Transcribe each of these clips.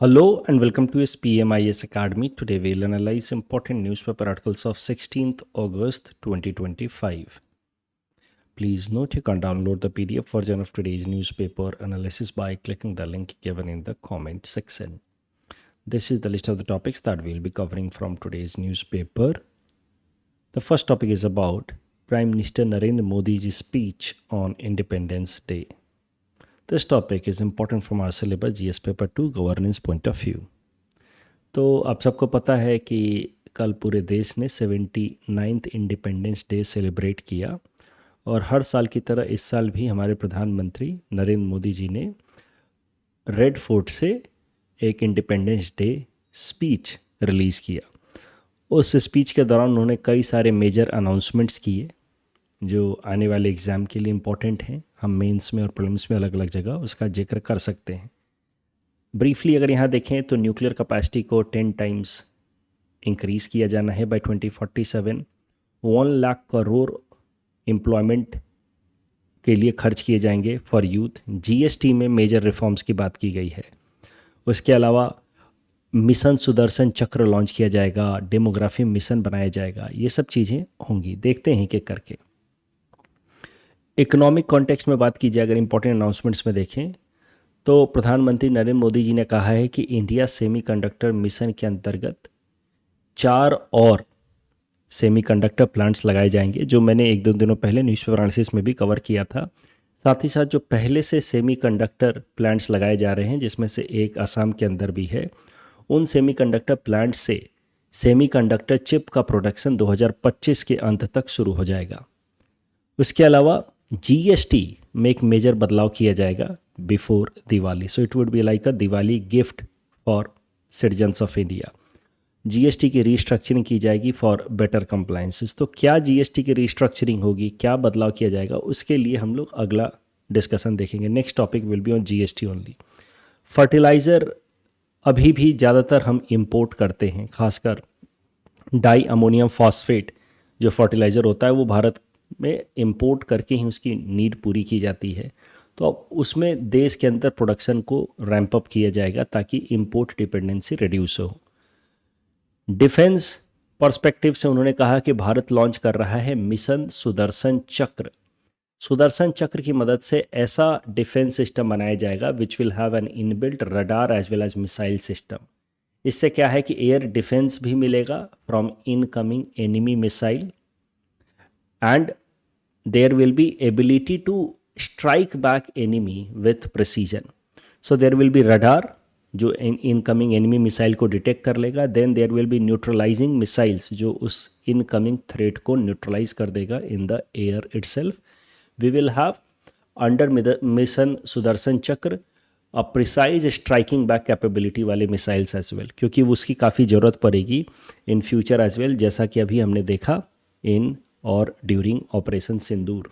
Hello and welcome to SPMIS Academy. Today we'll analyze important newspaper articles of 16th August 2025. Please note you can download the PDF version of today's newspaper analysis by clicking the link given in the comment section. This is the list of the topics that we'll be covering from today's newspaper. The first topic is about Prime Minister Narendra Modi's speech on Independence Day. This topic is important from our syllabus GS paper 2 governance point of view. तो आप सबको पता है कि कल पूरे देश ने 79th इंडिपेंडेंस डे सेलिब्रेट किया और हर साल की तरह इस साल भी हमारे प्रधानमंत्री नरेंद्र मोदी जी ने रेड फोर्ट से एक इंडिपेंडेंस डे स्पीच रिलीज़ किया। उस स्पीच के दौरान उन्होंने कई सारे मेजर अनाउंसमेंट्स किए जो आने वाले एग्ज़ाम के लिए इम्पोर्टेंट हैं। हम मेंस में और प्रीलिम्स में अलग अलग जगह उसका जिक्र कर सकते हैं। ब्रीफली अगर यहाँ देखें तो न्यूक्लियर कैपेसिटी को 10 टाइम्स इंक्रीज़ किया जाना है बाय 2047। 1 लाख करोड़ एम्प्लॉयमेंट के लिए खर्च किए जाएंगे फॉर यूथ। जीएसटी में मेजर रिफॉर्म्स की बात की गई है। उसके अलावा मिशन सुदर्शन चक्र लॉन्च किया जाएगा, डेमोग्राफी मिशन बनाया जाएगा, ये सब चीज़ें होंगी। देखते हैं कि करके इकोनॉमिक कॉन्टेक्स्ट में बात की जाए, अगर इंपॉर्टेंट अनाउंसमेंट्स में देखें तो प्रधानमंत्री नरेंद्र मोदी जी ने कहा है कि इंडिया सेमीकंडक्टर मिशन के अंतर्गत 4 और सेमीकंडक्टर प्लांट्स लगाए जाएंगे, जो मैंने 1-2 दिनों पहले न्यूज़पेपर एनालिसिस में भी कवर किया था। साथ ही साथ जो पहले से सेमीकंडक्टर प्लांट्स लगाए जा रहे हैं, जिसमें से एक असम के अंदर भी है, उन सेमीकंडक्टर प्लांट से सेमीकंडक्टर चिप का प्रोडक्शन 2025 के अंत तक शुरू हो जाएगा। उसके अलावा जीएसटी में एक मेजर बदलाव किया जाएगा before Diwali, so it would be like a Diwali gift for citizens of India. GST की रीस्ट्रक्चरिंग की जाएगी फॉर बेटर कंप्लायंसेस। तो क्या जीएसटी की रीस्ट्रक्चरिंग होगी, क्या बदलाव किया जाएगा, उसके लिए हम लोग अगला डिस्कशन देखेंगे। Next topic will be on GST only. Fertiliser अभी भी ज़्यादातर हम इंपोर्ट करते हैं, खासकर डाई अमोनियम फॉस्फेट जो फर्टिलाइज़र होता है वो भारत में इंपोर्ट करके ही उसकी नीड पूरी की जाती है। तो अब उसमें देश के अंदर प्रोडक्शन को रैंप अप किया जाएगा ताकि इंपोर्ट डिपेंडेंसी रिड्यूस हो। डिफेंस पर्सपेक्टिव से उन्होंने कहा कि भारत लॉन्च कर रहा है मिशन सुदर्शन चक्र। सुदर्शन चक्र की मदद से ऐसा डिफेंस सिस्टम बनाया जाएगा which will have an inbuilt radar as well as missile system. इससे क्या है कि एयर डिफेंस भी मिलेगा from incoming enemy missile and there will be ability to strike back enemy with precision. So there will be radar जो incoming enemy missile को detect कर लेगा। Then there will be neutralizing missiles जो उस incoming threat को neutralize कर देगा in the air itself. We will have under mission Sudarshan Chakra a precise striking back capability वाले मिसाइल्स एज वेल, क्योंकि उसकी काफ़ी ज़रूरत पड़ेगी इन फ्यूचर एज वेल, जैसा कि अभी हमने देखा इन और during operation Sindoor.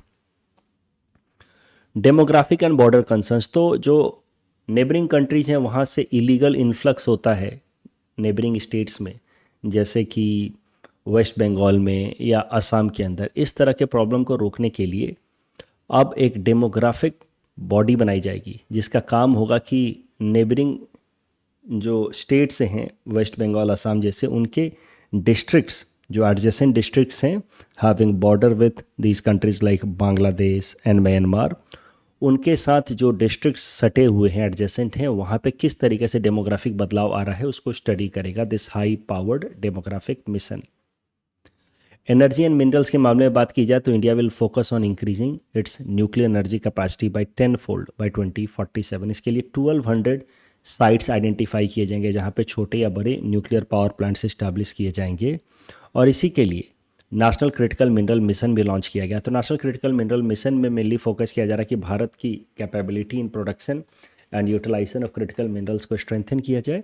Demographic and border concerns, तो जो नेबरिंग कंट्रीज़ हैं वहाँ से इलीगल इन्फ्लक्स होता है नेबरिंग स्टेट्स में, जैसे कि वेस्ट बंगाल में या असम के अंदर। इस तरह के प्रॉब्लम को रोकने के लिए अब एक डेमोग्राफिक बॉडी बनाई जाएगी जिसका काम होगा कि नेबरिंग जो स्टेट्स हैं वेस्ट बंगाल असम जैसे, उनके डिस्ट्रिक्ट्स जो एडजेसेंट डिस्ट्रिक्ट्स हैं having border with these countries like Bangladesh and Myanmar, उनके साथ जो डिस्ट्रिक्ट्स सटे हुए हैं एडजेसेंट हैं, वहाँ पे किस तरीके से डेमोग्राफिक बदलाव आ रहा है उसको स्टडी करेगा this high powered demographic mission. Energy and minerals के मामले में बात की जाए तो India will focus on increasing its nuclear energy capacity by 10-fold by 2047। इसके लिए 1200 साइट्स आइडेंटिफाई किए जाएंगे जहाँ पे छोटे या बड़े न्यूक्लियर पावर प्लांट्स इस्टेब्लिश किए जाएंगे। और इसी के लिए नेशनल क्रिटिकल मिनरल मिशन भी लॉन्च किया गया। तो नेशनल क्रिटिकल मिनरल मिशन में मेनली फोकस किया जा रहा है कि भारत की capability in production and utilisation of critical minerals को स्ट्रेंथन किया जाए।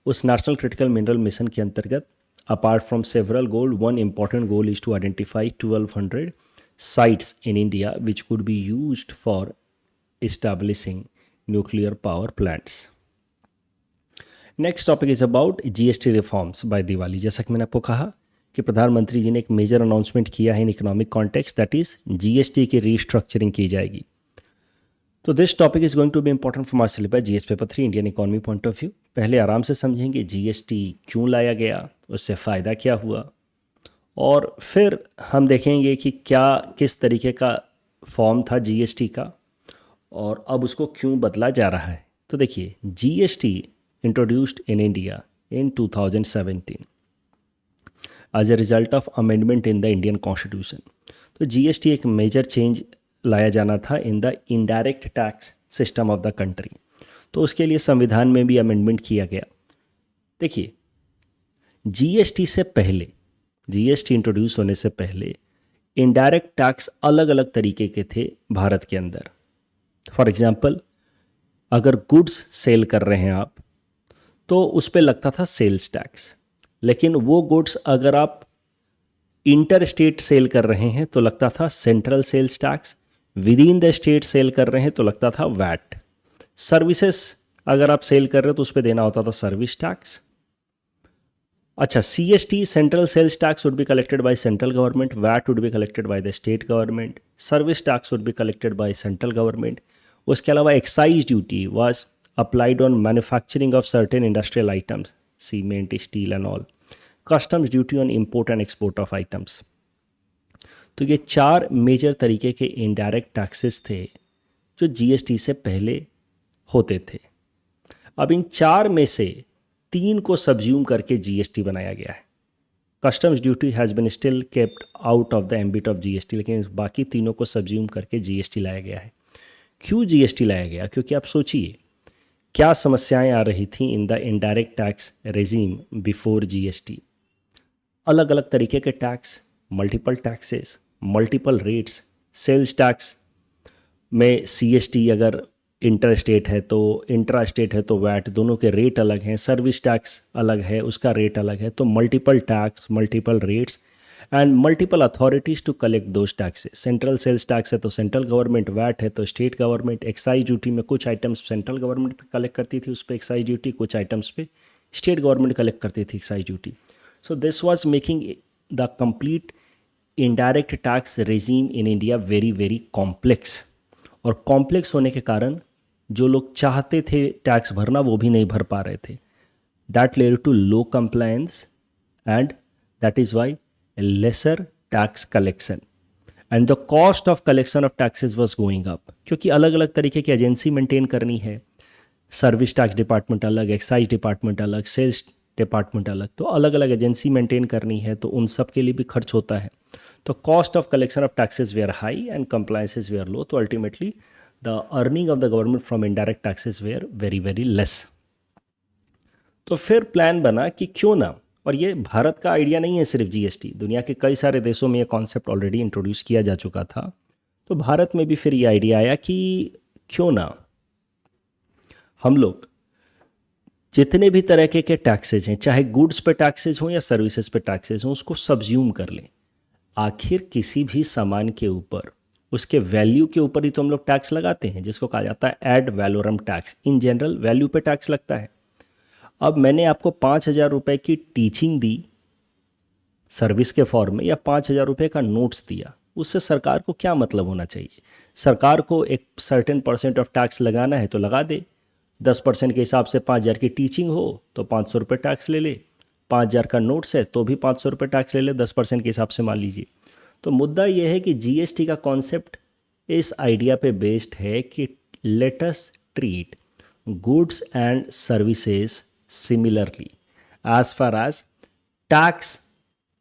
उस नेशनल क्रिटिकल मिनरल मिशन के अंतर्गत apart from several goal, one important goal is to identify 1200 sites in India which could be used for establishing nuclear power plants. Next topic is about GST reforms by Diwali. जैसा कि मैंने आपको कहा कि प्रधानमंत्री जी ने एक मेजर अनाउंसमेंट किया है in economic context, that is GST की रीस्ट्रक्चरिंग की जाएगी। तो this topic is going to be important from our syllabus GS paper 3 Indian economy point of view. पहले आराम से समझेंगे जीएसटी क्यों लाया गया, उससे फ़ायदा क्या हुआ, और फिर हम देखेंगे कि क्या किस तरीके का फॉर्म था जीएसटी का और अब उसको क्यों बदला जा रहा है। तो देखिए, GST introduced in India in 2017 as a result of amendment in the Indian constitution. तो जीएसटी एक मेजर चेंज लाया जाना था in the indirect tax system of the country. तो उसके लिए संविधान में भी अमेंडमेंट किया गया। देखिए, जीएसटी से पहले, जीएसटी इंट्रोड्यूस होने से पहले इनडायरेक्ट टैक्स अलग अलग तरीके के थे भारत के अंदर। फॉर एग्जांपल, अगर गुड्स सेल कर रहे हैं आप तो उस पर लगता था सेल्स टैक्स, लेकिन वो गुड्स अगर आप इंटर स्टेट सेल कर रहे हैं तो लगता था central sales tax, within the state sale कर रहे हैं तो लगता था वैट। सर्विसेज अगर आप सेल कर रहे हो तो उस पर देना होता था सर्विस टैक्स। अच्छा, CST central sales tax would be collected by central government, VAT would be collected by the state government, service tax would be collected by central government. उसके अलावा excise duty was applied on manufacturing of certain industrial items, cement, steel and all. Customs duty on import and export of items. तो ये 4 major तरीके के indirect taxes थे जो GST से पहले होते थे। अब इन 4 में से 3 को सब्ज्यूम करके जीएसटी बनाया गया है। Customs duty has been still kept out of the ambit of GST, लेकिन बाकी तीनों को सब्ज्यूम करके जीएसटी लाया गया है। क्यों जीएसटी लाया गया? क्योंकि आप सोचिए क्या समस्याएं आ रही थी in the indirect tax regime before GST. अलग अलग तरीके के tax, multiple taxes, multiple rates, sales tax में सीएसटी अगर इंटर स्टेट है तो इंट्रा स्टेट है तो वैट, दोनों के रेट अलग हैं। सर्विस टैक्स अलग है, उसका रेट अलग है। तो multiple tax, multiple rates and multiple authorities to collect those taxes. Central sales tax है तो सेंट्रल गवर्नमेंट, वैट है तो स्टेट गवर्नमेंट, एक्साइज ड्यूटी में कुछ आइटम्स सेंट्रल गवर्नमेंट पे कलेक्ट करती थी, उस पर एक्साइज ड्यूटी, कुछ आइटम्स पे स्टेट गवर्नमेंट कलेक्ट करती थी excise duty. So this was making the complete indirect tax regime in India very very complex. और कॉम्प्लेक्स होने के कारण जो लोग चाहते थे टैक्स भरना वो भी नहीं भर पा रहे थे। That led to low compliance and that is why lesser tax collection and the cost of collection of taxes was going up. क्योंकि अलग अलग तरीके की एजेंसी मेंटेन करनी है, सर्विस टैक्स डिपार्टमेंट अलग, एक्साइज डिपार्टमेंट अलग, सेल्स डिपार्टमेंट अलग, तो अलग अलग एजेंसी मेंटेन करनी है, तो उन सब के लिए भी खर्च होता है। तो cost of collection of taxes were high and compliances were low, तो ultimately the earning of the government from indirect taxes were very very less. तो फिर प्लान बना कि क्यों ना, और ये भारत का आइडिया नहीं है सिर्फ जीएसटी, दुनिया के कई सारे देशों में ये कॉन्सेप्ट ऑलरेडी इंट्रोड्यूस किया जा चुका था। तो भारत में भी फिर ये आइडिया आया कि क्यों ना हम लोग जितने भी तरह के टैक्सेज हैं, चाहे गुड्स पे टैक्सेज हों या सर्विसेज पे टैक्सेज हों, उसको सब्ज्यूम कर लें। आखिर किसी भी सामान के ऊपर उसके वैल्यू के ऊपर ही तो हम लोग टैक्स लगाते हैं, जिसको कहा जाता है ad valorem tax. In general value पे टैक्स लगता है। अब मैंने आपको 5,000 रुपये की टीचिंग दी सर्विस के फॉर्म में, या 5,000 रुपये का नोट्स दिया, उससे सरकार को क्या मतलब होना चाहिए? सरकार को एक सर्टेन % ऑफ टैक्स लगाना है तो लगा दे। 10% के हिसाब से 5,000 की टीचिंग हो तो 500 रुपये टैक्स ले ले, 5,000 का नोट्स है तो भी 500 रुपये टैक्स ले ले, 10% के हिसाब से मान लीजिए। तो मुद्दा यह है कि जीएसटी का कॉन्सेप्ट इस आइडिया पे बेस्ड है कि let us treat goods and services similarly as far as tax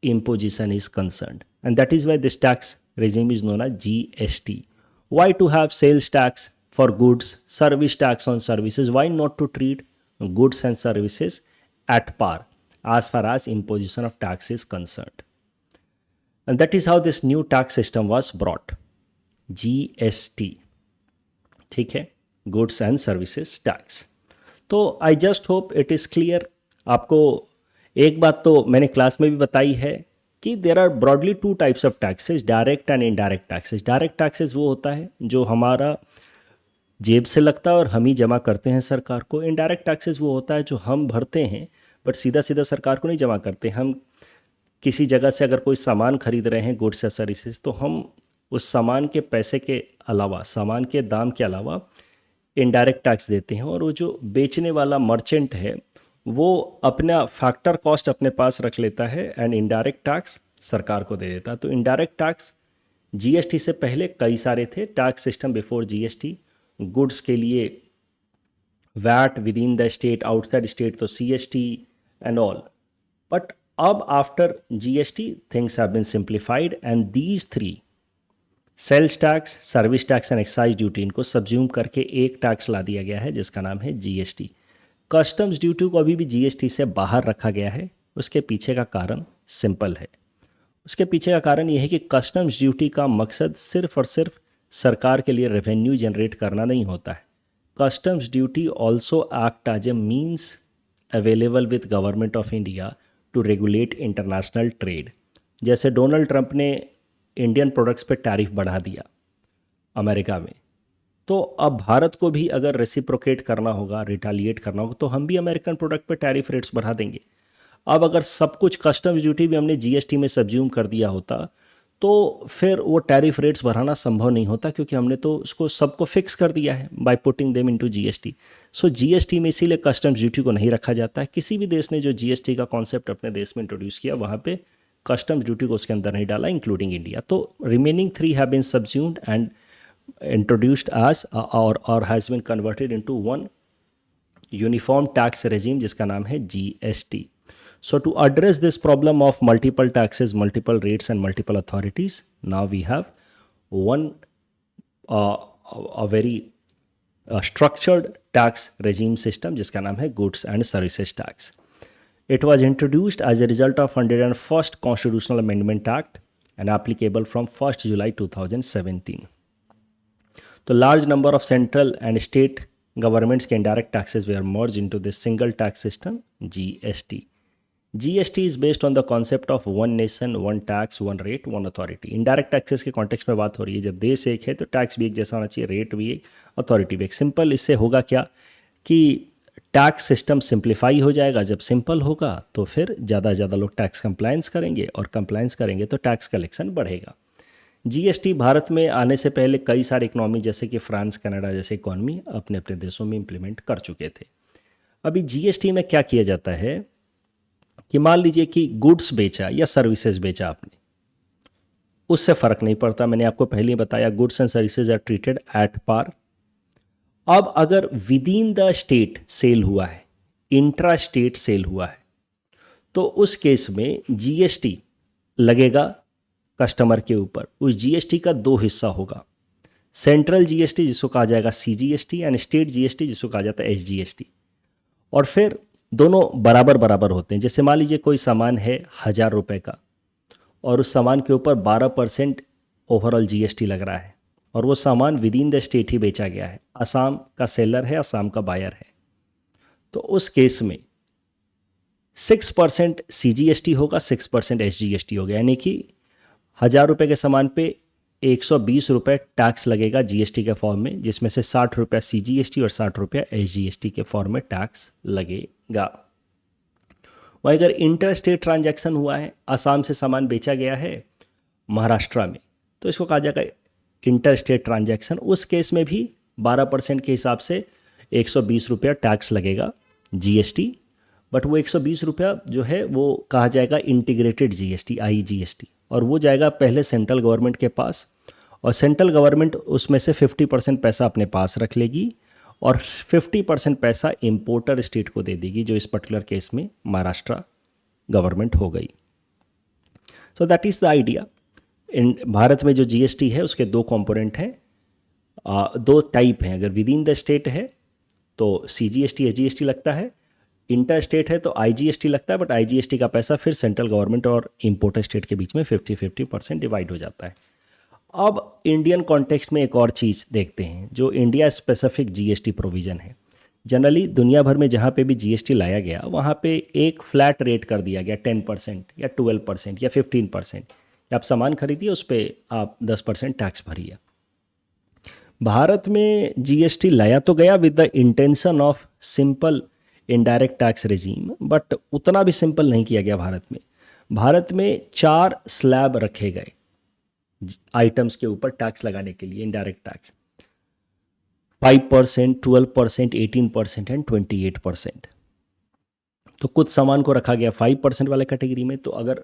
imposition is concerned, and that is why this tax regime is known as GST. Why to have sales tax for goods, service tax on services? Why not to treat goods and services at par as far as imposition of tax is concerned? And that is how this new tax system was brought, GST. ठीक है, goods and services tax. तो I just hope it is clear. आपको एक बात तो मैंने class में भी बताई है कि there are broadly 2 types of taxes, direct and indirect taxes. Direct taxes वो होता है जो हमारा जेब से लगता है और हम ही जमा करते हैं सरकार को। इनडायरेक्ट टैक्सेस वो होता है जो हम भरते हैं बट सीधा सीधा सरकार को नहीं जमा करते। हम किसी जगह से अगर कोई सामान खरीद रहे हैं, गुड्स या सर्विसेज, तो हम उस सामान के पैसे के अलावा, सामान के दाम के अलावा इनडायरेक्ट टैक्स देते हैं, और वो जो बेचने वाला मर्चेंट है वो अपना फैक्टर कॉस्ट अपने पास रख लेता है एंड इनडायरेक्ट टैक्स सरकार को दे देता है। तो इनडायरेक्ट टैक्स जीएसटी से पहले कई सारे थे tax system before GST. Goods के लिए VAT, within the state, outside state तो सीएसटी एंड ऑल। बट अब after GST things have been simplified and these three, sales tax, service tax and excise duty, इनको subsume करके एक tax ला दिया गया है जिसका नाम है जीएसटी। कस्टम्स ड्यूटी को अभी भी जीएसटी से बाहर रखा गया है। उसके पीछे का कारण सिंपल है। उसके पीछे का कारण यह है कि कस्टम्स ड्यूटी का मकसद सिर्फ और सिर्फ सरकार के लिए रेवेन्यू जनरेट करना नहीं होता है। Customs duty also act as a means available with government of India to regulate international trade. जैसे डोनाल्ड ट्रंप ने इंडियन प्रोडक्ट्स पे टैरिफ बढ़ा दिया अमेरिका में, तो अब भारत को भी अगर रेसिप्रोकेट करना होगा, रिटालिएट करना होगा, तो हम भी अमेरिकन प्रोडक्ट पे टैरिफ रेट्स बढ़ा देंगे। अब अगर सब कुछ कस्टम्स ड्यूटी भी हमने जीएसटी में सब्ज्यूम कर दिया होता तो फिर वो टैरिफ रेट्स बढ़ाना संभव नहीं होता, क्योंकि हमने तो उसको सबको फिक्स कर दिया है by putting them into GST. So GST में इसीलिए कस्टम्स ड्यूटी को नहीं रखा जाता है। किसी भी देश ने जो जीएसटी का कॉन्सेप्ट अपने देश में इंट्रोड्यूस किया वहाँ पे कस्टम्स ड्यूटी को उसके अंदर नहीं डाला, इंक्लूडिंग इंडिया। तो remaining three have been subsumed and introduced as और has been converted into one uniform tax regime जिसका नाम है GST. So to address this problem of multiple taxes, multiple rates and multiple authorities, now we have one a very structured tax regime system जिसका नाम है Goods and Services Tax. It was introduced as a result of 101st Constitutional Amendment Act and applicable from 1st July 2017. तो large number of central and state governments के indirect taxes were merged into this single tax system GST. GST is based on the concept of one nation, one tax, one rate, one authority. Indirect taxes के context में बात हो रही है। जब देश एक है तो टैक्स भी एक जैसा होना चाहिए, रेट भी एक, अथॉरिटी भी एक। सिंपल इससे होगा क्या कि टैक्स सिस्टम सिंप्लीफाई हो जाएगा। जब सिंपल होगा तो फिर ज़्यादा से ज़्यादा लोग टैक्स कंप्लायंस करेंगे, और कंप्लायंस करेंगे तो टैक्स कलेक्शन बढ़ेगा। जीएसटी भारत में आने से पहले कई सारे इकोनॉमी जैसे कि फ्रांस, कनाडा जैसे इकोनॉमी अपने अपने देशों में इम्प्लीमेंट कर चुके थे। अभी जीएसटी में क्या किया जाता है कि मान लीजिए कि गुड्स बेचा या सर्विसेज बेचा आपने, उससे फ़र्क नहीं पड़ता। मैंने आपको पहले ही बताया goods and services are treated at par. अब अगर within the state sale हुआ है, इंट्रा स्टेट सेल हुआ है, तो उस केस में जीएसटी लगेगा कस्टमर के ऊपर। उस जीएसटी का दो हिस्सा होगा, सेंट्रल जीएसटी जिसको कहा जाएगा सीजीएसटी एंड स्टेट जीएसटी जिसको कहा जाता है एसजीएसटी। और फिर दोनों बराबर बराबर होते हैं। जैसे मान लीजिए कोई सामान है 1000 रुपये का और उस सामान के ऊपर 12% ओवरऑल जीएसटी लग रहा है, और वो सामान विद इन द स्टेट ही बेचा गया है, असम का सेलर है, असम का बायर है, तो उस केस में 6% सीजीएसटी होगा, 6% एसजीएसटी होगा। यानी कि 1000 रुपये के सामान पे 120 रुपये टैक्स लगेगा जीएसटी के फॉर्म में, जिसमें से 60 रुपये सीजीएसटी और 60 रुपये एसजीएसटी के फॉर्म में टैक्स लगेगा। वहीं अगर इंटर स्टेट ट्रांजैक्शन हुआ है, असम से सामान बेचा गया है महाराष्ट्र में, तो इसको कहा जाएगा इंटर स्टेट ट्रांजैक्शन। उस केस में भी 12% के हिसाब से 120 रुपया टैक्स लगेगा जीएसटी। बट वो 120 रुपया जो है वो कहा जाएगा इंटीग्रेटेड जीएसटी, आईजीएसटी, और वो जाएगा पहले सेंट्रल गवर्नमेंट के पास, और सेंट्रल गवर्नमेंट उसमें से 50% पैसा अपने पास रख लेगी और 50% पैसा इम्पोर्टर स्टेट को दे देगी, जो इस पर्टिकुलर केस में महाराष्ट्र गवर्नमेंट हो गई। So that is the idea. इन भारत में जो जीएसटी है उसके दो कंपोनेंट हैं, दो टाइप हैं। अगर विद इन द स्टेट है तो सीजीएसटी एसजीएसटी लगता है, इंटर स्टेट है तो आईजीएसटी लगता है, बट आईजीएसटी का पैसा फिर सेंट्रल गवर्नमेंट और इम्पोर्टर स्टेट के बीच में 50-50% डिवाइड हो जाता है। अब इंडियन कॉन्टेक्स्ट में एक और चीज़ देखते हैं जो इंडिया स्पेसिफिक जीएसटी प्रोविज़न है। जनरली दुनिया भर में जहाँ पे भी जीएसटी लाया गया वहाँ पे एक फ्लैट रेट कर दिया गया 10% या 12% या 15%। आप सामान खरीदिए उस पर आप 10% टैक्स भरिए। भारत में जीएसटी लाया तो गया with the intention of simple indirect tax regime, but उतना भी सिंपल नहीं किया गया भारत में। भारत में 4 स्लैब रखे गए आइटम्स के ऊपर टैक्स लगाने के लिए, इनडायरेक्ट टैक्स। 5%, 12%, 18% एंड 28%। तो कुछ सामान को रखा गया 5% वाले कैटेगरी में। तो अगर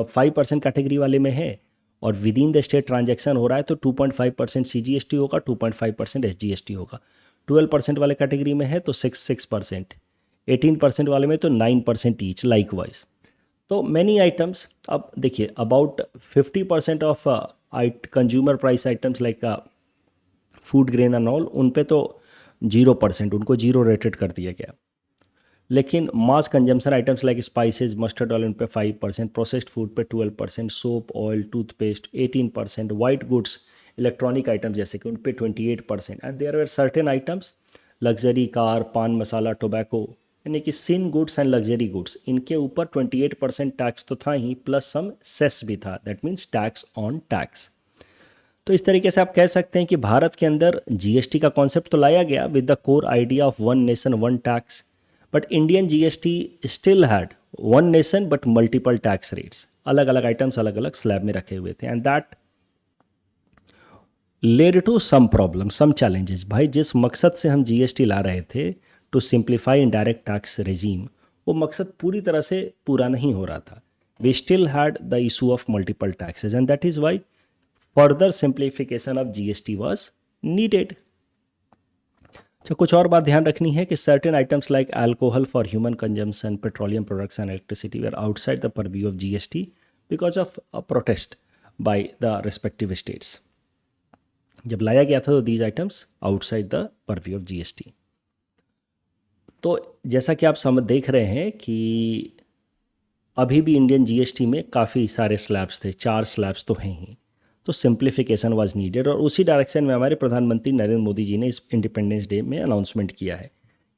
5% कैटेगरी वाले में है और with in the state transaction हो रहा है तो 2.5% CGST होगा, 2.5% SGST होगा। 12% वाले कैटेगरी में है तो 6%, 18% वाले में तो 9% ईच लाइक वाइज। तो मैनी आइटम्स, अब देखिए about 50% of consumer price items like food grain and all, उन पे तो 0%, उनको 0 रेटेड कर दिया गया। लेकिन mass consumption items like spices, mustard oil, उन पे 5%, प्रोसेस्ड फूड पे 12%, soap, oil, toothpaste 18%, white goods, electronic items जैसे कि उन पे 28%। And there are certain items luxury car, paan masala, tobacco, यानी कि sin goods and luxury goods, इनके ऊपर 28% टैक्स तो था ही, प्लस सम सेस भी था, that means tax on tax. तो इस तरीके से आप कह सकते हैं कि भारत के अंदर जीएसटी का कॉन्सेप्ट तो लाया गया with the core idea of one nation one tax, but Indian GST still had one nation but multiple tax rates. अलग अलग आइटम्स अलग अलग स्लैब में रखे हुए थे and that led to some problem, some challenges. भाई जिस मकसद से हम जीएसटी ला रहे थे to simplify indirect tax regime, वो मकसद पूरी तरह से पूरा नहीं हो रहा था। We still had the issue of multiple taxes and that is why further simplification of GST was needed. तो कुछ और बात ध्यान रखनी है कि certain items like alcohol for human consumption, petroleum products and electricity were outside the purview of GST because of a protest by the respective states. जब लाया गया था तो these items outside the purview of GST. तो जैसा कि आप देख रहे हैं कि अभी भी इंडियन जीएसटी में काफ़ी सारे स्लैब्स थे, 4 स्लैब्स तो हैं ही। तो सिंप्लीफिकेशन वाज नीडेड और उसी डायरेक्शन में हमारे प्रधानमंत्री नरेंद्र मोदी जी ने इस इंडिपेंडेंस डे में अनाउंसमेंट किया है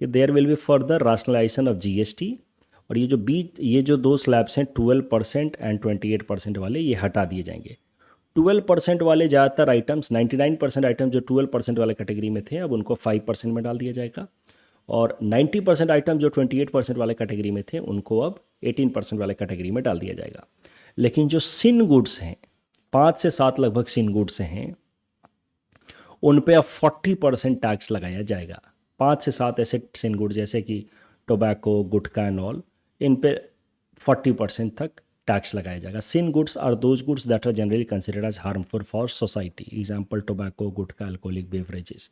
कि there will be further rationalisation of GST. और ये जो 2 स्लैब्स हैं 12% एंड 28% वाले, ये हटा दिए जाएंगे। 12% वाले ज़्यादातर आइटम्स, 99% आइटम जो 12% वाले कैटेगरी में थे, अब उनको 5% में डाल दिया जाएगा। और 90% आइटम जो 28% वाले कैटेगरी में थे, उनको अब 18% वाले कैटेगरी में डाल दिया जाएगा। लेकिन जो सिन गुड्स हैं, 5 से 7 लगभग सिन गुड्स हैं, उन पे अब 40% टैक्स लगाया जाएगा। 5 से 7 ऐसे सिन गुड्स जैसे कि टोबैको, गुटखा एंड ऑल, इन पे 40% तक टैक्स लगाया जाएगा। Sin goods are those goods that are generally considered as harmful for society, example tobacco, gutkha, alcoholic beverages.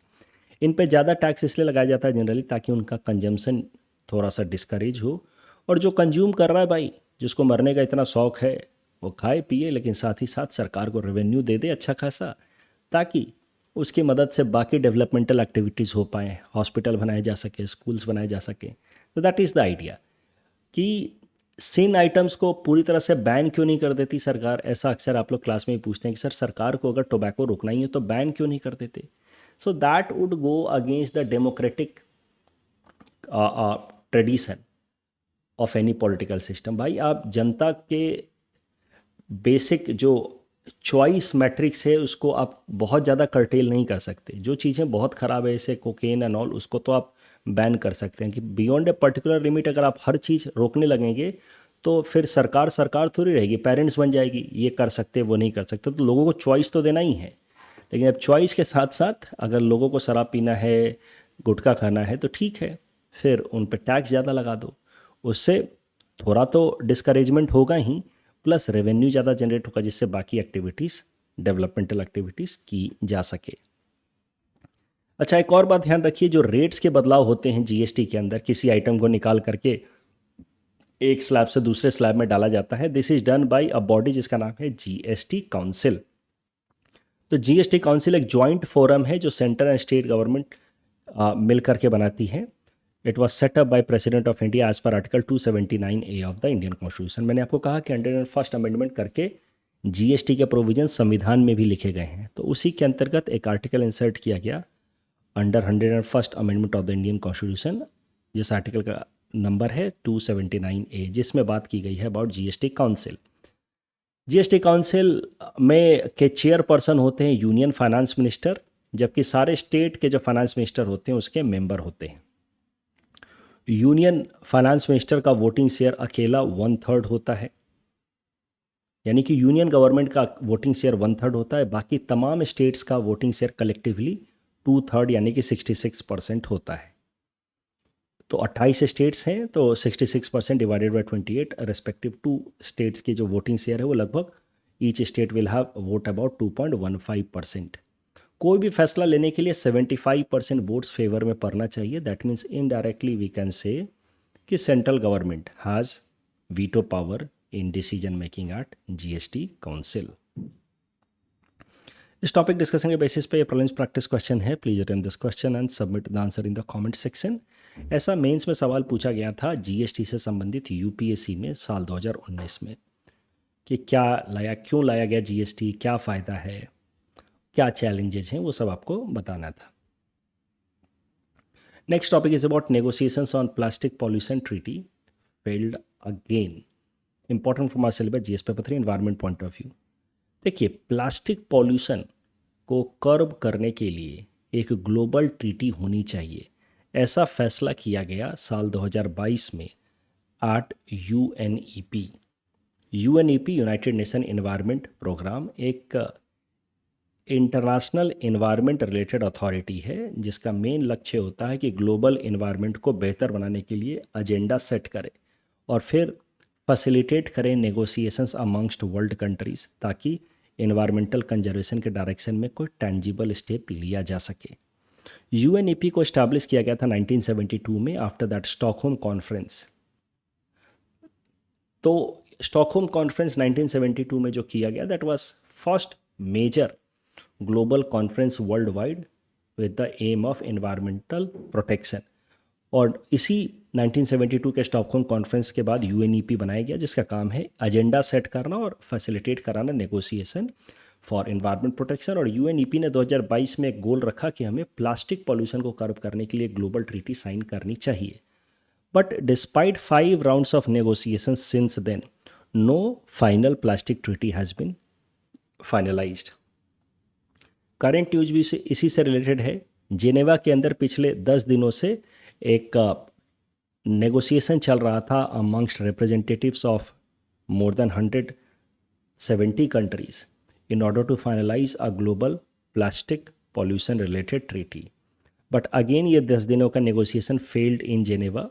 इन पे ज़्यादा टैक्स इसलिए लगाया जाता है जनरली ताकि उनका कंजम्पशन थोड़ा सा डिस्करेज हो। और जो कंज्यूम कर रहा है भाई, जिसको मरने का इतना शौक़ है, वो खाए पिए, लेकिन साथ ही साथ सरकार को रेवेन्यू दे दे अच्छा खासा, ताकि उसकी मदद से बाकी डेवलपमेंटल एक्टिविटीज़ हो पाएँ, हॉस्पिटल बनाए जा सके, स्कूल्स बनाए जा सके। तो दैट इज़ द आइडिया कि सिन आइटम्स को पूरी तरह से बैन क्यों नहीं कर देती सरकार। ऐसा अक्सर आप लोग क्लास में ही पूछते हैं कि सर सरकार को अगर टोबैको रोकना ही है तो बैन क्यों नहीं कर देते। So that would go against the democratic tradition of any political system. भाई आप जनता के बेसिक जो चॉइस मैट्रिक्स है उसको आप बहुत ज़्यादा कर्टेल नहीं कर सकते। जो चीज़ें बहुत ख़राब है जैसे कोकेन एंड ऑल, उसको तो आप बैन कर सकते हैं कि बियॉन्ड ए पर्टिकुलर लिमिट अगर आप हर चीज़ रोकने लगेंगे तो फिर सरकार थोड़ी रहेगी, पेरेंट्स बन जाएगी, ये कर सकते वो नहीं कर सकते। तो लोगों को चॉइस तो देना ही है, लेकिन अब चॉइस के साथ साथ अगर लोगों को शराब पीना है, गुटखा खाना है तो ठीक है, फिर उन पर टैक्स ज़्यादा लगा दो। उससे थोड़ा तो डिस्करेजमेंट होगा ही, प्लस रेवेन्यू ज़्यादा जनरेट होगा जिससे बाकी एक्टिविटीज़, डेवलपमेंटल एक्टिविटीज़ की जा सके। अच्छा, एक और बात ध्यान रखिए, जो रेट्स के बदलाव होते हैं जीएसटी के अंदर, किसी आइटम को निकाल करके एक स्लैब से दूसरे स्लैब में डाला जाता है, this is done by a body जिसका नाम है जीएसटी काउंसिल। तो जीएसटी काउंसिल एक जॉइंट फोरम है जो सेंटर एंड स्टेट गवर्नमेंट मिल करके बनाती है। It was set up by president of India as per article 279A of the Indian constitution. मैंने आपको कहा कि 101st अमेंडमेंट करके जीएसटी के प्रोविजन संविधान में भी लिखे गए हैं, तो उसी के अंतर्गत एक आर्टिकल इंसर्ट किया गया under 101st amendment of the Indian constitution, जिस आर्टिकल का नंबर है 279A, जिसमें बात की गई है about GST council. GST council में के चेयरपर्सन होते हैं यूनियन फाइनेंस मिनिस्टर, जबकि सारे स्टेट के जो फाइनेंस मिनिस्टर होते हैं उसके मेंबर होते हैं। यूनियन फाइनेंस मिनिस्टर का वोटिंग शेयर अकेला 1/3 होता है, यानी कि यूनियन गवर्नमेंट का वोटिंग शेयर 1/3 होता है, बाकी तमाम स्टेट्स का वोटिंग शेयर कलेक्टिवली 2/3 यानी कि 66% होता है। तो 28 स्टेट्स हैं, तो 66% divided by 28 respective to states की जो वोटिंग शेयर है वो लगभग each state will have vote about 2.15%। कोई भी फैसला लेने के लिए 75% वोट्स फेवर में पड़ना चाहिए। That means indirectly we can say कि central government has veto power in decision making at GST council. इस टॉपिक डिस्कशन के बेसिस पे ये प्रीलिम्स प्रैक्टिस क्वेश्चन है। Please attempt this question and submit the answer in the comment section. ऐसा mains में सवाल पूछा गया था जीएसटी से संबंधित यूपीएससी में साल 2019 में कि क्या लाया, क्यों लाया गया जीएसटी, क्या फ़ायदा है, क्या चैलेंजेस हैं, वो सब आपको बताना था। Next topic is about negotiations on plastic pollution treaty failed again. Important from our syllabus GS paper 3 environment point of view. देखिए, प्लास्टिक पॉल्यूशन को कर्ब करने के लिए एक ग्लोबल ट्रीटी होनी चाहिए, ऐसा फैसला किया गया साल 2022 में at UNEP. UNEP United Nation Environment Programme एक इंटरनेशनल एनवायरनमेंट रिलेटेड अथॉरिटी है जिसका मेन लक्ष्य होता है कि ग्लोबल एनवायरनमेंट को बेहतर बनाने के लिए एजेंडा सेट करे और फिर फैसिलिटेट करें नेगोशिएशंस अमंगस्ट वर्ल्ड कंट्रीज, ताकि एनवायरमेंटल कंजर्वेशन के डायरेक्शन में कोई टेंजिबल स्टेप लिया जा सके। यूएनईपी को इस्टेब्लिश किया गया था 1972 में आफ्टर दैट स्टॉकहोम कॉन्फ्रेंस। तो स्टॉकहोम कॉन्फ्रेंस 1972 में जो किया गया, that was first major global conference worldwide with the aim of environmental protection. और इसी 1972 के स्टॉकहोम कॉन्फ्रेंस के बाद यूएनईपी बनाया गया जिसका काम है एजेंडा सेट करना और फैसिलिटेट कराना नेगोशिएशन फॉर एनवायरमेंट प्रोटेक्शन। और यूएनईपी ने 2022 में एक गोल रखा कि हमें प्लास्टिक पॉल्यूशन को कर्ब करने के लिए ग्लोबल ट्रीटी साइन करनी चाहिए। But despite 5 rounds of negotiation since then, no final plastic treaty has been finalised. Current news भी इसी से रिलेटेड है। जेनेवा के अंदर पिछले 10 दिनों से एक नेगोशिएशन चल रहा था amongst representatives of more than 170 countries in order to finalise a global plastic pollution related treaty. But again ये 10 दिनों का नेगोशिएशन फेल्ड इन जेनेवा,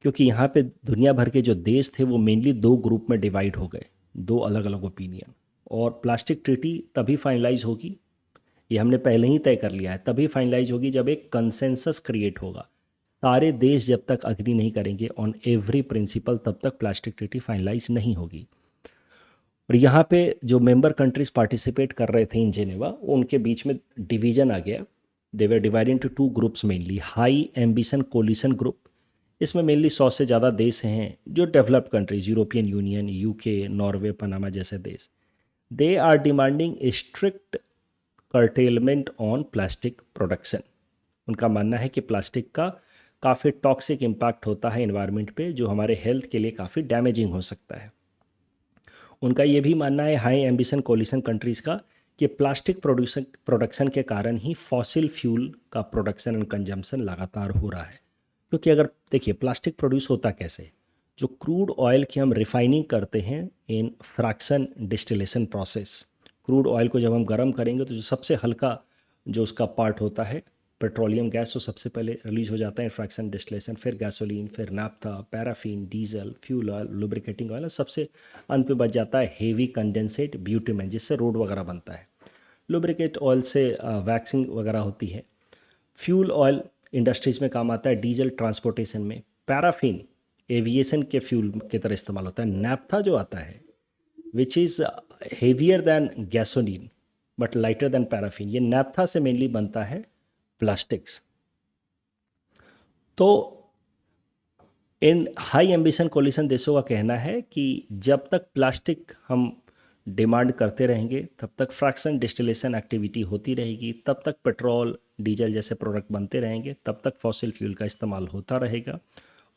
क्योंकि यहाँ पे दुनिया भर के जो देश थे वो मेनली 2 ग्रुप में डिवाइड हो गए, 2 अलग अलग ओपिनियन। और प्लास्टिक ट्रीटी तभी फाइनलाइज होगी, ये हमने पहले ही तय कर लिया है, तभी फाइनलाइज होगी जब एक कंसेंसस क्रिएट होगा। सारे देश जब तक अग्री नहीं करेंगे ऑन एवरी प्रिंसिपल, तब तक प्लास्टिक ट्रीटी फाइनलाइज नहीं होगी। और यहाँ पे जो मेंबर कंट्रीज पार्टिसिपेट कर रहे थे इन जेनेवा, उनके बीच में डिवीजन आ गया। They were divided into 2 groups mainly. High ambition coalition group, इसमें मेनली 100 से ज़्यादा देश हैं जो developed countries, European Union, UK, Norway, Panama जैसे देश। They are demanding strict curtailment on plastic production. उनका मानना है कि प्लास्टिक का काफ़ी टॉक्सिक इम्पैक्ट होता है एनवायरनमेंट पे, जो हमारे हेल्थ के लिए काफ़ी डैमेजिंग हो सकता है। उनका ये भी मानना है हाई एम्बिशन कोलिशन कंट्रीज़ का कि प्लास्टिक प्रोडक्शन के कारण ही फॉसिल फ्यूल का प्रोडक्शन एंड कंजम्पशन लगातार हो रहा है। क्योंकि अगर देखिए प्लास्टिक प्रोड्यूस होता कैसे, जो क्रूड ऑयल की हम रिफाइनिंग करते हैं in fraction distillation process. Crude oil को जब हम गर्म करेंगे तो जो सबसे हल्का जो उसका पार्ट होता है पेट्रोलियम गैस, तो सबसे पहले रिलीज हो जाता है फ्रैक्शन डिस्टिलेशन, फिर गैसोलीन, फिर naphtha, paraffin, diesel, fuel oil, lubricating oil, सबसे अंत पे बच जाता है हेवी कंडेंसेट ब्यूटेन, जिससे रोड वगैरह बनता है। लुब्रिकेट ऑयल से वैक्सिंग वगैरह होती है। फ्यूल ऑयल इंडस्ट्रीज़ में काम आता है, डीजल ट्रांसपोर्टेशन में। पैराफिन एविएशन के फ्यूल की तरह इस्तेमाल होता है। नैप्था जो आता है which is heavier than gasoline but lighter than paraffin, ये नैप्था से मेनली बनता है प्लास्टिक्स। तो इन हाई एम्बिशन कोलिशन देशों का कहना है कि जब तक प्लास्टिक हम डिमांड करते रहेंगे तब तक फ्रैक्शन डिस्टिलेशन एक्टिविटी होती रहेगी, तब तक पेट्रोल डीजल जैसे प्रोडक्ट बनते रहेंगे, तब तक फॉसिल फ्यूल का इस्तेमाल होता रहेगा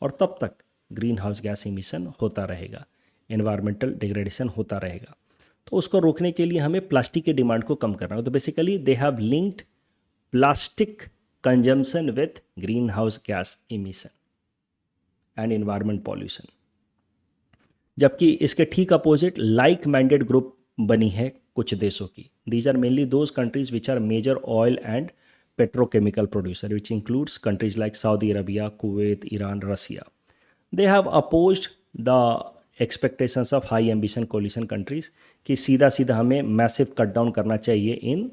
और तब तक ग्रीन हाउस गैस इमिशन होता रहेगा, एनवायरमेंटल डिग्रेडेशन होता रहेगा। तो उसको रोकने के लिए हमें प्लास्टिक की डिमांड को कम करना है। तो basically they have linked plastic consumption with green house gas emission and environment pollution. जबकि इसके ठीक अपोजिट लाइक माइंडेड ग्रुप बनी है कुछ देशों की। These are mainly those countries which are major oil and petrochemical producer, which includes countries like Saudi Arabia, Kuwait, Iran, Russia. They have opposed the expectations of high ambition coalition countries कि सीधा सीधा हमें massive cut down करना चाहिए in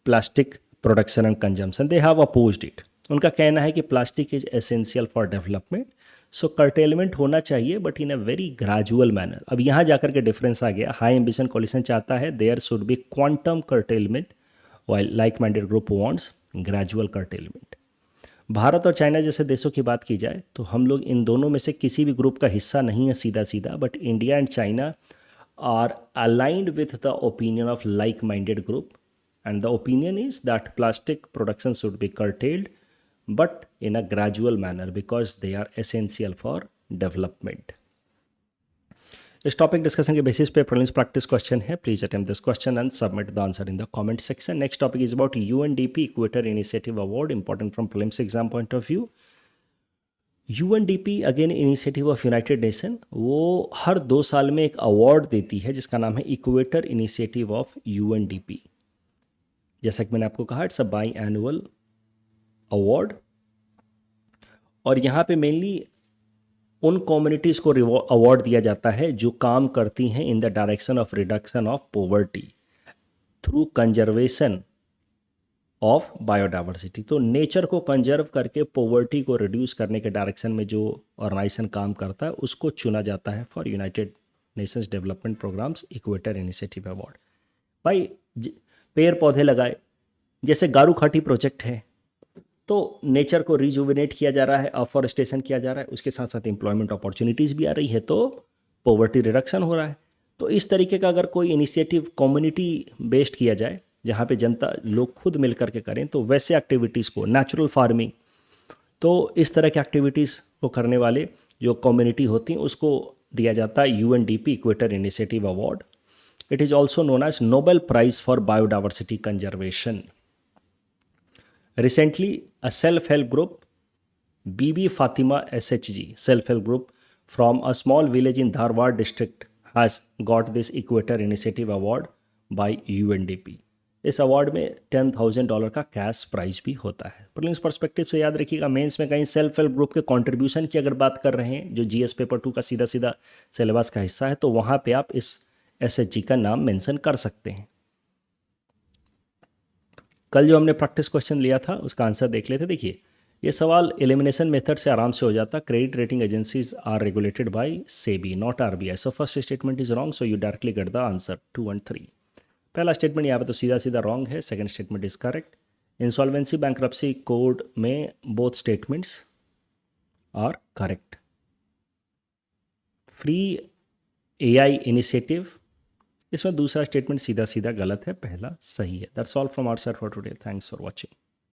plastic production and consumption. They have opposed it. उनका कहना है कि plastic is essential for development, so curtailment होना चाहिए but in a very gradual manner. अब यहाँ जाकर के डिफरेंस आ गया. हाई एम्बिशन कोलिशन चाहता है there should be quantum curtailment, while like-minded group wants gradual curtailment. Bharat और चाइना जैसे देशों की बात की जाए तो हम लोग इन दोनों में से किसी भी ग्रुप का हिस्सा नहीं है सीधा सीधा, but India and China are aligned with the opinion of like minded group, and the opinion is that plastic production should be curtailed but in a gradual manner because they are essential for development. इस topic discussion के basis पे prelims practice question है. Please attempt this question and submit the answer in the comment section. Next topic is about UNDP Equator Initiative award, important from prelims exam point of view. UNDP again initiative of United nation, वो हर 2 साल में एक award देती है जिसका नाम है equator initiative of UNDP. जैसा कि मैंने आपको कहा, it's a by annual award, और यहाँ पे मेनली उन कम्युनिटीज़ को अवार्ड दिया जाता है जो काम करती हैं in the direction of reduction of poverty through conservation of biodiversity. तो नेचर को कंजर्व करके पॉवर्टी को रिड्यूस करने के डायरेक्शन में जो ऑर्गेनाइजेशन काम करता है उसको चुना जाता है for United Nations Development Programmes Equator Initiative Award. भाई पेड़ पौधे लगाए, जैसे गारू खाटी प्रोजेक्ट है तो नेचर को रिजुविनेट किया जा रहा है, अफॉरेस्टेशन किया जा रहा है, उसके साथ साथ एम्प्लॉयमेंट अपॉर्चुनिटीज़ भी आ रही है, तो पॉवर्टी रिडक्शन हो रहा है. तो इस तरीके का अगर कोई इनिशिएटिव कम्युनिटी बेस्ड किया जाए जहाँ पे जनता लोग खुद मिल करके करें, तो वैसे एक्टिविटीज़ को, नेचुरल फार्मिंग, तो इस तरह की एक्टिविटीज़ को करने वाले जो कम्युनिटी होती हैं उसको दिया जाता है UNDP Equator Initiative Award. It is also known as Nobel prize for biodiversity conservation. Recently, a self-help group, Bibi Fatima SHG, self-help group from a small village in Dharwad district has got this Equator Initiative Award by UNDP. इस award में $10,000 का cash prize भी होता है. Prelims perspective से याद रखिएगा, mains में कहीं सेल्फ हेल्प ग्रुप के कंट्रीब्यूशन की अगर बात कर रहे हैं जो जीएस पेपर 2 का सीधा सीधा सिलेबस का हिस्सा है, तो वहाँ पे आप इस SHG का नाम मेंशन कर सकते हैं. कल जो हमने प्रैक्टिस क्वेश्चन लिया था उसका आंसर देख लेते. देखिए, ये सवाल एलिमिनेशन मेथड से आराम से हो जाता. Credit rating agencies are regulated by SEBI not RBI. So first statement is wrong, so you directly get the answer 2 and 3. पहला स्टेटमेंट यहाँ पे तो सीधा सीधा रॉन्ग है. Second statement is correct. Insolvency bankruptcy code में both statements are correct. Free AI initiative, इसमें दूसरा स्टेटमेंट सीधा सीधा गलत है, पहला सही है. That's all from our side for today. Thanks for watching.